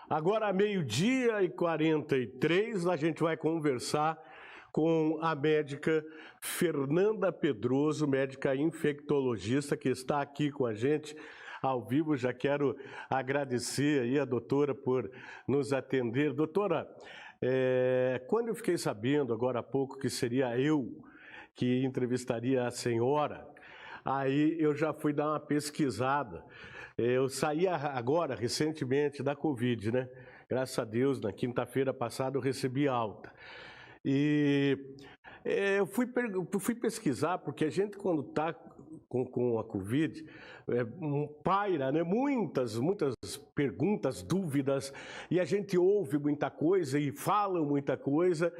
Agora, meio-dia e 43, a gente vai conversar com a médica Fernanda Pedroso, médica infectologista, que está aqui com a gente ao vivo. Já quero agradecer aí a doutora por nos atender. Doutora, quando eu fiquei sabendo agora há pouco que seria eu que entrevistaria a senhora, aí eu já fui dar uma pesquisada. Eu saí agora, recentemente, da Covid, né? Graças a Deus, na quinta-feira passada eu recebi alta. E eu fui pesquisar, porque a gente, quando está com a Covid, paira, né? Muitas perguntas, dúvidas, e a gente ouve muita coisa e fala muita coisa,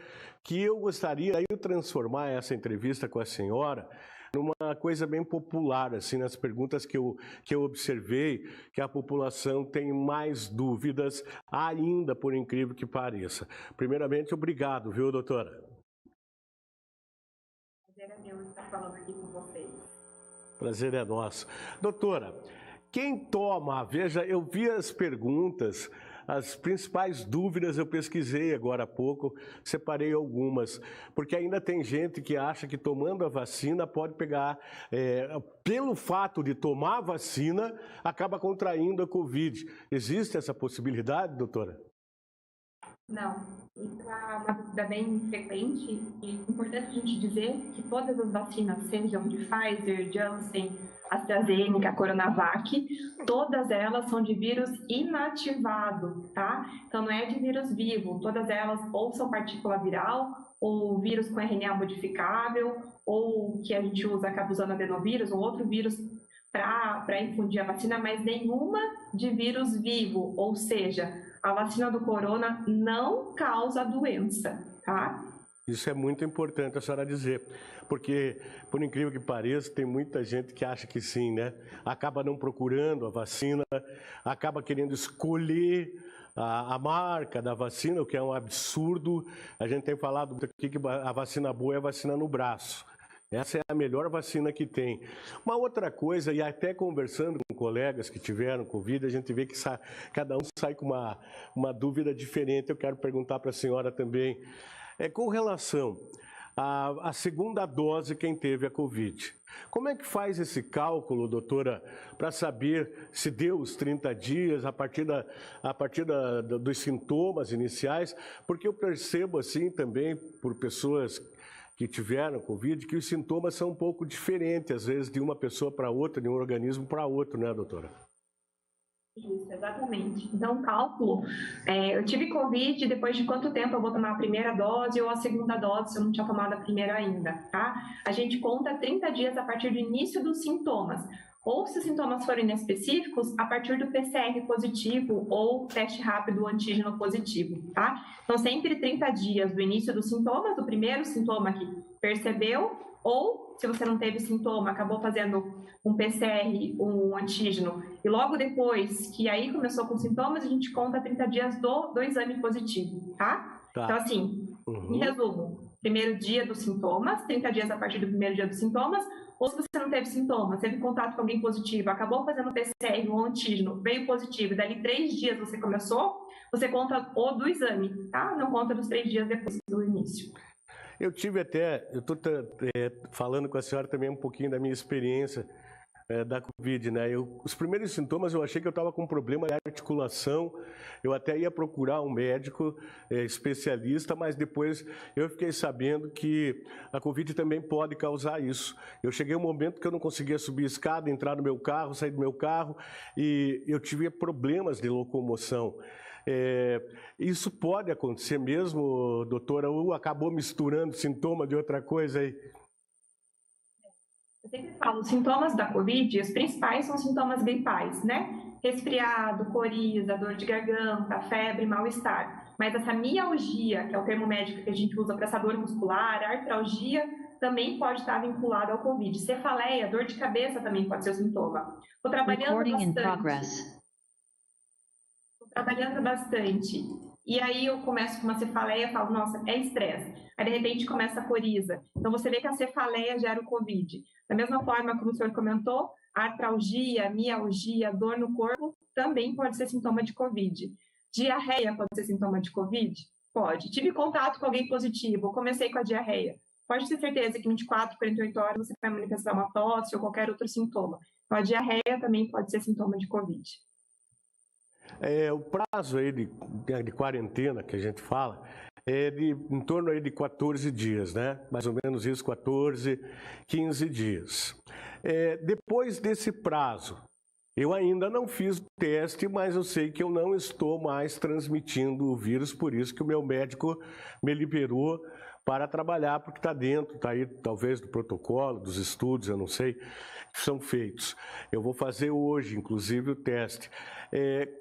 que eu gostaria de transformar essa entrevista com a senhora numa coisa bem popular, assim, nas perguntas que eu observei, que a população tem mais dúvidas ainda, por incrível que pareça. Primeiramente, obrigado, viu, doutora? Prazer é meu estar falando aqui com vocês. Prazer é nosso. Doutora, quem toma, veja, eu vi as perguntas, as principais dúvidas eu pesquisei agora há pouco, separei algumas, porque ainda tem gente que acha que tomando a vacina pode pegar, pelo fato de tomar a vacina, acaba contraindo a Covid. Existe essa possibilidade, doutora? Não, isso é uma dúvida bem frequente e é importante a gente dizer que todas as vacinas, sejam de Pfizer, Janssen, AstraZeneca, Coronavac, todas elas são de vírus inativado, tá? Então não é de vírus vivo, todas elas ou são partícula viral, ou vírus com RNA modificável, ou que a gente acaba usando adenovírus, ou outro vírus para infundir a vacina, mas nenhuma de vírus vivo, ou seja, a vacina do corona não causa doença, tá? Isso é muito importante a senhora dizer, porque, por incrível que pareça, tem muita gente que acha que sim, né? Acaba não procurando a vacina, acaba querendo escolher a marca da vacina, o que é um absurdo. A gente tem falado aqui que a vacina boa é a vacina no braço. Essa é a melhor vacina que tem. Uma outra coisa, e até conversando com colegas que tiveram Covid, a gente vê que cada um sai com uma dúvida diferente. Eu quero perguntar para a senhora também, com relação à segunda dose, quem teve a Covid. Como é que faz esse cálculo, doutora, para saber se deu os 30 dias a partir dos sintomas iniciais? Porque eu percebo assim também, por pessoas que tiveram Covid, que os sintomas são um pouco diferentes, às vezes, de uma pessoa para outra, de um organismo para outro, né, doutora? Isso, exatamente. Então, cálculo, eu tive Covid, depois de quanto tempo eu vou tomar a primeira dose ou a segunda dose, se eu não tinha tomado a primeira ainda, tá? A gente conta 30 dias a partir do início dos sintomas. Ou, se os sintomas forem inespecíficos, a partir do PCR positivo ou teste rápido antígeno positivo, tá? Então, sempre 30 dias do início dos sintomas, do primeiro sintoma que percebeu, ou, se você não teve sintoma, acabou fazendo um PCR, um antígeno, e logo depois que aí começou com sintomas, a gente conta 30 dias do exame positivo, tá? Então, assim, em resumo, primeiro dia dos sintomas, 30 dias a partir do primeiro dia dos sintomas, ou se você não teve sintomas, teve contato com alguém positivo, acabou fazendo PCR, um antígeno, veio positivo, e dali 3 dias você começou, você conta o do exame, tá? Não conta dos 3 dias depois do início. Eu estou falando com a senhora também um pouquinho da minha experiência da Covid, né? Os primeiros sintomas eu achei que eu estava com um problema de articulação, eu até ia procurar um médico especialista, mas depois eu fiquei sabendo que a Covid também pode causar isso. Eu cheguei a um momento que eu não conseguia subir a escada, entrar no meu carro, sair do meu carro, e eu tive problemas de locomoção. Isso pode acontecer mesmo, doutora, ou acabou misturando sintoma de outra coisa aí? Eu sempre falo, os sintomas da Covid, os principais são sintomas gripais, né? Resfriado, coriza, dor de garganta, febre, mal-estar. Mas essa mialgia, que é o termo médico que a gente usa para essa dor muscular, artralgia, também pode estar vinculada ao Covid. Cefaleia, dor de cabeça também pode ser o sintoma. Estou trabalhando bastante. E aí eu começo com uma cefaleia e falo, nossa, é estresse. Aí de repente começa a coriza. Então você vê que a cefaleia gera o Covid. Da mesma forma como o senhor comentou, a artralgia, mialgia, dor no corpo também pode ser sintoma de Covid. Diarreia pode ser sintoma de Covid? Pode. Tive contato com alguém positivo, comecei com a diarreia. Pode ter certeza que em 24, 48 horas você vai manifestar uma tosse ou qualquer outro sintoma. Então, a diarreia também pode ser sintoma de Covid. O prazo aí de quarentena que a gente fala é em torno aí de 14 dias, né? Mais ou menos isso, 14, 15 dias. Depois desse prazo, eu ainda não fiz o teste, mas eu sei que eu não estou mais transmitindo o vírus, por isso que o meu médico me liberou para trabalhar, porque está dentro, está aí talvez do protocolo, dos estudos, eu não sei, que são feitos. Eu vou fazer hoje, inclusive, o teste.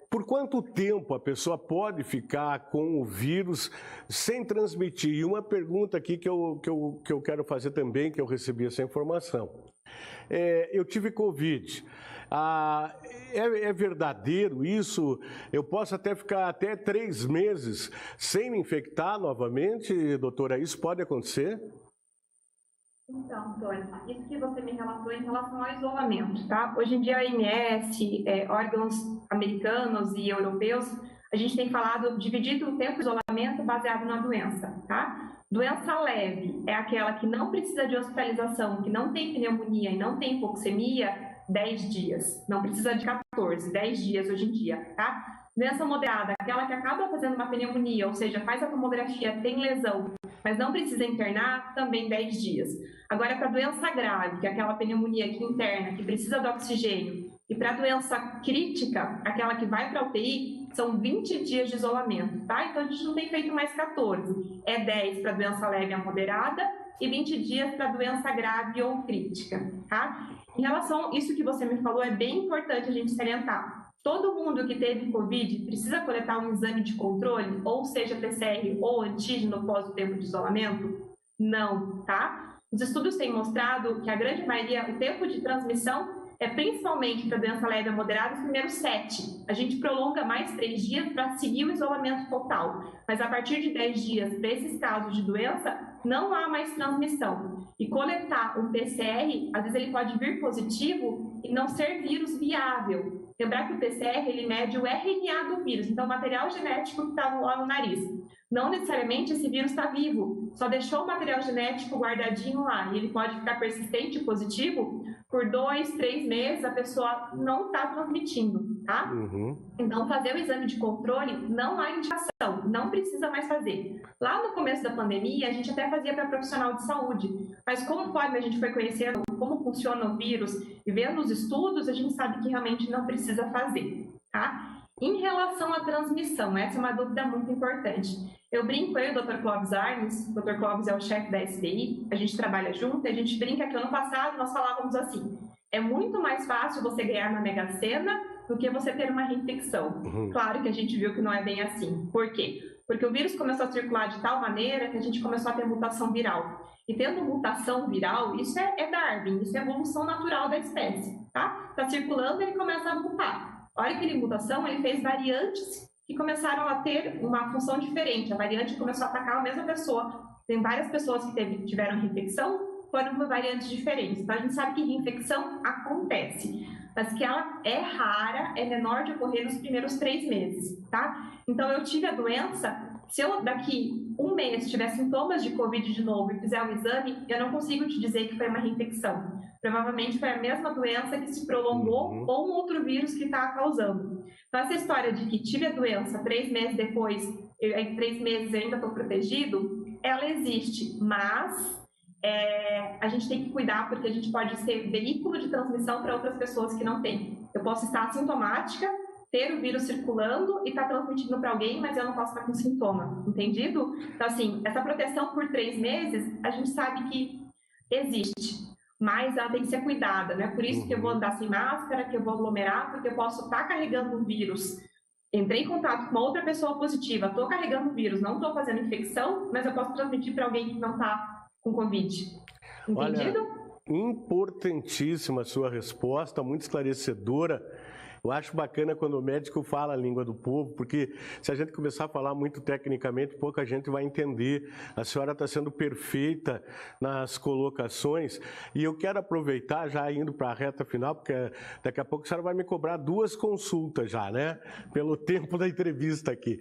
Por quanto tempo a pessoa pode ficar com o vírus sem transmitir? E uma pergunta aqui que eu quero fazer também, que eu recebi essa informação. Eu tive Covid. É verdadeiro isso? Eu posso até ficar até 3 meses sem me infectar novamente, doutora? Isso pode acontecer? Então, Antônio, isso que você me relatou em relação ao isolamento, tá? Hoje em dia a OMS, órgãos americanos e europeus, a gente tem dividido o tempo de isolamento baseado na doença, tá? Doença leve é aquela que não precisa de hospitalização, que não tem pneumonia e não tem hipoxemia, 10 dias. Não precisa de 14, 10 dias hoje em dia, tá? Doença moderada, aquela que acaba fazendo uma pneumonia, ou seja, faz a tomografia, tem lesão, mas não precisa internar, também 10 dias. Agora, para doença grave, que é aquela pneumonia que interna, que precisa do oxigênio, e para doença crítica, aquela que vai para a UTI, são 20 dias de isolamento, tá? Então, a gente não tem feito mais 14. É 10 para doença leve a moderada e 20 dias para doença grave ou crítica, tá? Em relação a isso que você me falou, é bem importante a gente salientar. Todo mundo que teve Covid precisa coletar um exame de controle, ou seja, PCR ou antígeno após o tempo de isolamento? Não, tá? Os estudos têm mostrado que a grande maioria, o tempo de transmissão é principalmente para doença leve a moderada, os primeiros 7. A gente prolonga mais 3 dias para seguir o isolamento total. Mas a partir de 10 dias, para esses casos de doença, não há mais transmissão. E coletar um PCR, às vezes ele pode vir positivo e não ser vírus viável. Lembrar que o PCR, ele mede o RNA do vírus, então o material genético que está lá no nariz. Não necessariamente esse vírus está vivo, só deixou o material genético guardadinho lá. E ele pode ficar persistente e positivo por 2, 3 meses, a pessoa não está transmitindo, tá? Então, fazer o exame de controle não há indicação, não precisa mais fazer. Lá no começo da pandemia, a gente até fazia para profissional de saúde, mas conforme a gente foi conhecendo como funciona o vírus e vendo os estudos, a gente sabe que realmente não precisa fazer, tá? Em relação à transmissão, essa é uma dúvida muito importante. Eu brinco, eu e o Dr. Clóvis Arnes, o Dr. Clóvis é o chefe da SBI, a gente trabalha junto, e a gente brinca que ano passado nós falávamos assim, é muito mais fácil você ganhar na Mega Sena do que você ter uma reinfecção. Claro que a gente viu que não é bem assim. Por quê? Porque o vírus começou a circular de tal maneira que a gente começou a ter mutação viral. E tendo mutação viral, isso é Darwin, isso é evolução natural da espécie, tá? Tá circulando, ele começa a mutar. A hora que ele mutação, ele fez variantes que começaram a ter uma função diferente. A variante começou a atacar a mesma pessoa. Tem várias pessoas que tiveram reinfecção, foram por variantes diferentes. Então, a gente sabe que reinfecção acontece, mas que ela é rara, é menor de ocorrer nos primeiros 3 meses, tá? Então, eu tive a doença, se eu daqui 1 mês tiver sintomas de Covid de novo e fizer o exame, eu não consigo te dizer que foi uma reinfecção. Provavelmente foi a mesma doença que se prolongou ou um outro vírus que está causando. Então, essa história de que tive a doença 3 meses depois, em 3 meses eu ainda estou protegido, ela existe, mas a gente tem que cuidar porque a gente pode ser veículo de transmissão para outras pessoas que não têm. Eu posso estar assintomática, ter o vírus circulando e estar transmitindo para alguém, mas eu não posso estar com sintoma, entendido? Então, assim, essa proteção por 3 meses, a gente sabe que existe, mas ela tem que ser cuidada, né? Por isso que eu vou andar sem máscara, que eu vou aglomerar, porque eu posso estar carregando o vírus. Entrei em contato com uma outra pessoa positiva, estou carregando o vírus, não estou fazendo infecção, mas eu posso transmitir para alguém que não está com Covid. Entendido? Olha, importantíssima a sua resposta, muito esclarecedora. Eu acho bacana quando o médico fala a língua do povo, porque se a gente começar a falar muito tecnicamente, pouca gente vai entender. A senhora está sendo perfeita nas colocações e eu quero aproveitar, já indo para a reta final, porque daqui a pouco a senhora vai me cobrar 2 consultas já, né? Pelo tempo da entrevista aqui.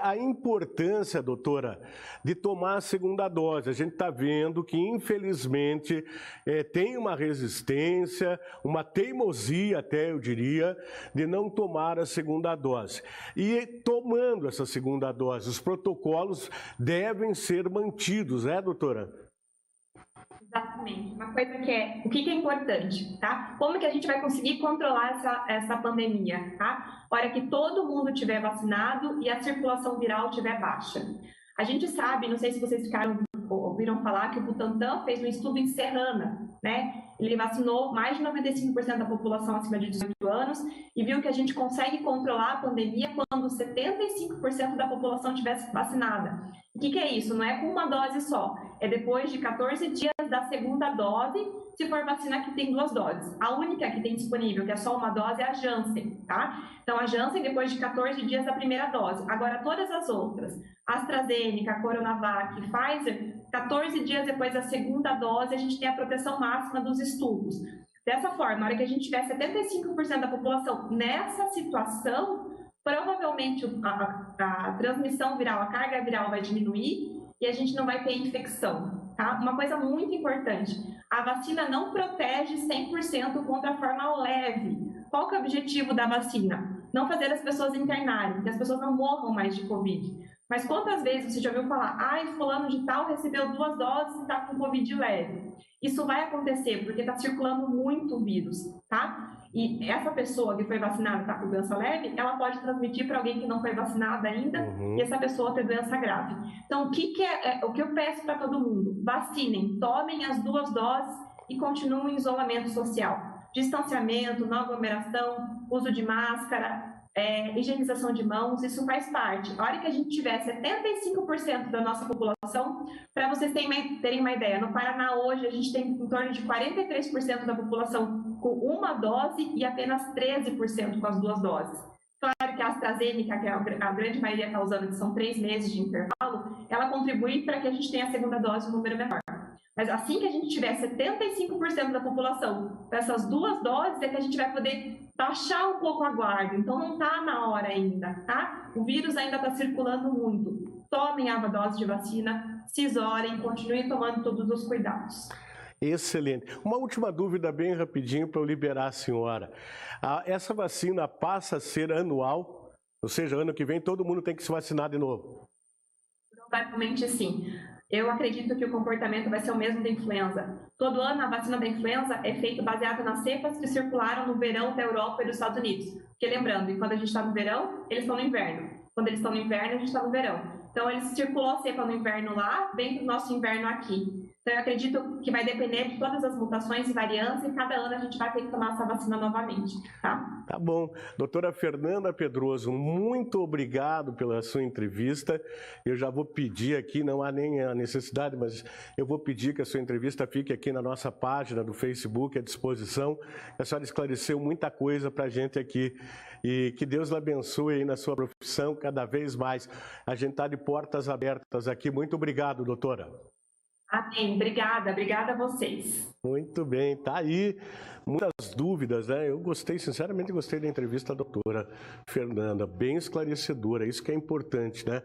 A importância, doutora, de tomar a segunda dose. A gente está vendo que, infelizmente, tem uma resistência, uma teimosia até, eu diria, de não tomar a segunda dose. E tomando essa segunda dose, os protocolos devem ser mantidos, né, doutora? Exatamente. Uma coisa o que é importante, tá? Como que a gente vai conseguir controlar essa pandemia, tá? A hora que todo mundo estiver vacinado e a circulação viral estiver baixa. A gente sabe, não sei se vocês ouviram falar que o Butantan fez um estudo em Serrana, né? Ele vacinou mais de 95% da população acima de 18 anos e viu que a gente consegue controlar a pandemia quando 75% da população estivesse vacinada. O que é isso? Não é com uma dose só, é depois de 14 dias da segunda dose, se for vacina que tem 2 doses. A única que tem disponível, que é só uma dose, é a Janssen, tá? Então, a Janssen depois de 14 dias da primeira dose. Agora, todas as outras, AstraZeneca, Coronavac, Pfizer, 14 dias depois da segunda dose, a gente tem a proteção máxima dos estudos. Dessa forma, na hora que a gente tiver 75% da população nessa situação, provavelmente a transmissão viral, a carga viral vai diminuir e a gente não vai ter infecção, tá? Uma coisa muito importante, a vacina não protege 100% contra a forma leve. Qual que é o objetivo da vacina? Não fazer as pessoas internarem, que as pessoas não morram mais de Covid. Mas quantas vezes você já ouviu falar, fulano de tal recebeu 2 doses e está com Covid leve? Isso vai acontecer porque está circulando muito o vírus, tá? E essa pessoa que foi vacinada está com doença leve, ela pode transmitir para alguém que não foi vacinada ainda e essa pessoa ter doença grave. Então, o que eu peço para todo mundo? Vacinem, tomem as 2 doses e continuem em isolamento social. Distanciamento, não aglomeração, uso de máscara, higienização de mãos, isso faz parte. A hora que a gente tiver 75% da nossa população, para vocês terem uma ideia, no Paraná hoje a gente tem em torno de 43% da população com uma dose e apenas 13% com as 2 doses. Claro que a AstraZeneca, que a grande maioria está usando, que são 3 meses de intervalo, ela contribui para que a gente tenha a segunda dose em número menor. Mas assim que a gente tiver 75% da população dessas 2 doses, é que a gente vai poder baixar um pouco a guarda. Então não está na hora ainda, tá? O vírus ainda está circulando muito. Tomem a dose de vacina, se isolem, continuem tomando todos os cuidados. Excelente. Uma última dúvida bem rapidinho para eu liberar a senhora. Essa vacina passa a ser anual? Ou seja, ano que vem todo mundo tem que se vacinar de novo? Provavelmente sim. Eu acredito que o comportamento vai ser o mesmo da influenza. Todo ano a vacina da influenza é feita baseada nas cepas que circularam no verão da Europa e dos Estados Unidos. Porque lembrando, quando a gente está no verão, eles estão no inverno. Quando eles estão no inverno, a gente está no verão. Então, eles circulou a cepa no inverno lá, vem para o nosso inverno aqui. Então, eu acredito que vai depender de todas as mutações e variantes e cada ano a gente vai ter que tomar essa vacina novamente, tá? Tá bom. Doutora Fernanda Pedroso, muito obrigado pela sua entrevista. Eu já vou pedir aqui, não há nem a necessidade, mas eu vou pedir que a sua entrevista fique aqui na nossa página do Facebook à disposição. A senhora esclareceu muita coisa para a gente aqui. E que Deus lhe abençoe aí na sua profissão cada vez mais. A gente está de portas abertas aqui. Muito obrigado, doutora. Amém. Obrigada a vocês. Muito bem, tá aí. Muitas dúvidas, né? Eu sinceramente gostei da entrevista da doutora Fernanda, bem esclarecedora, isso que é importante, né?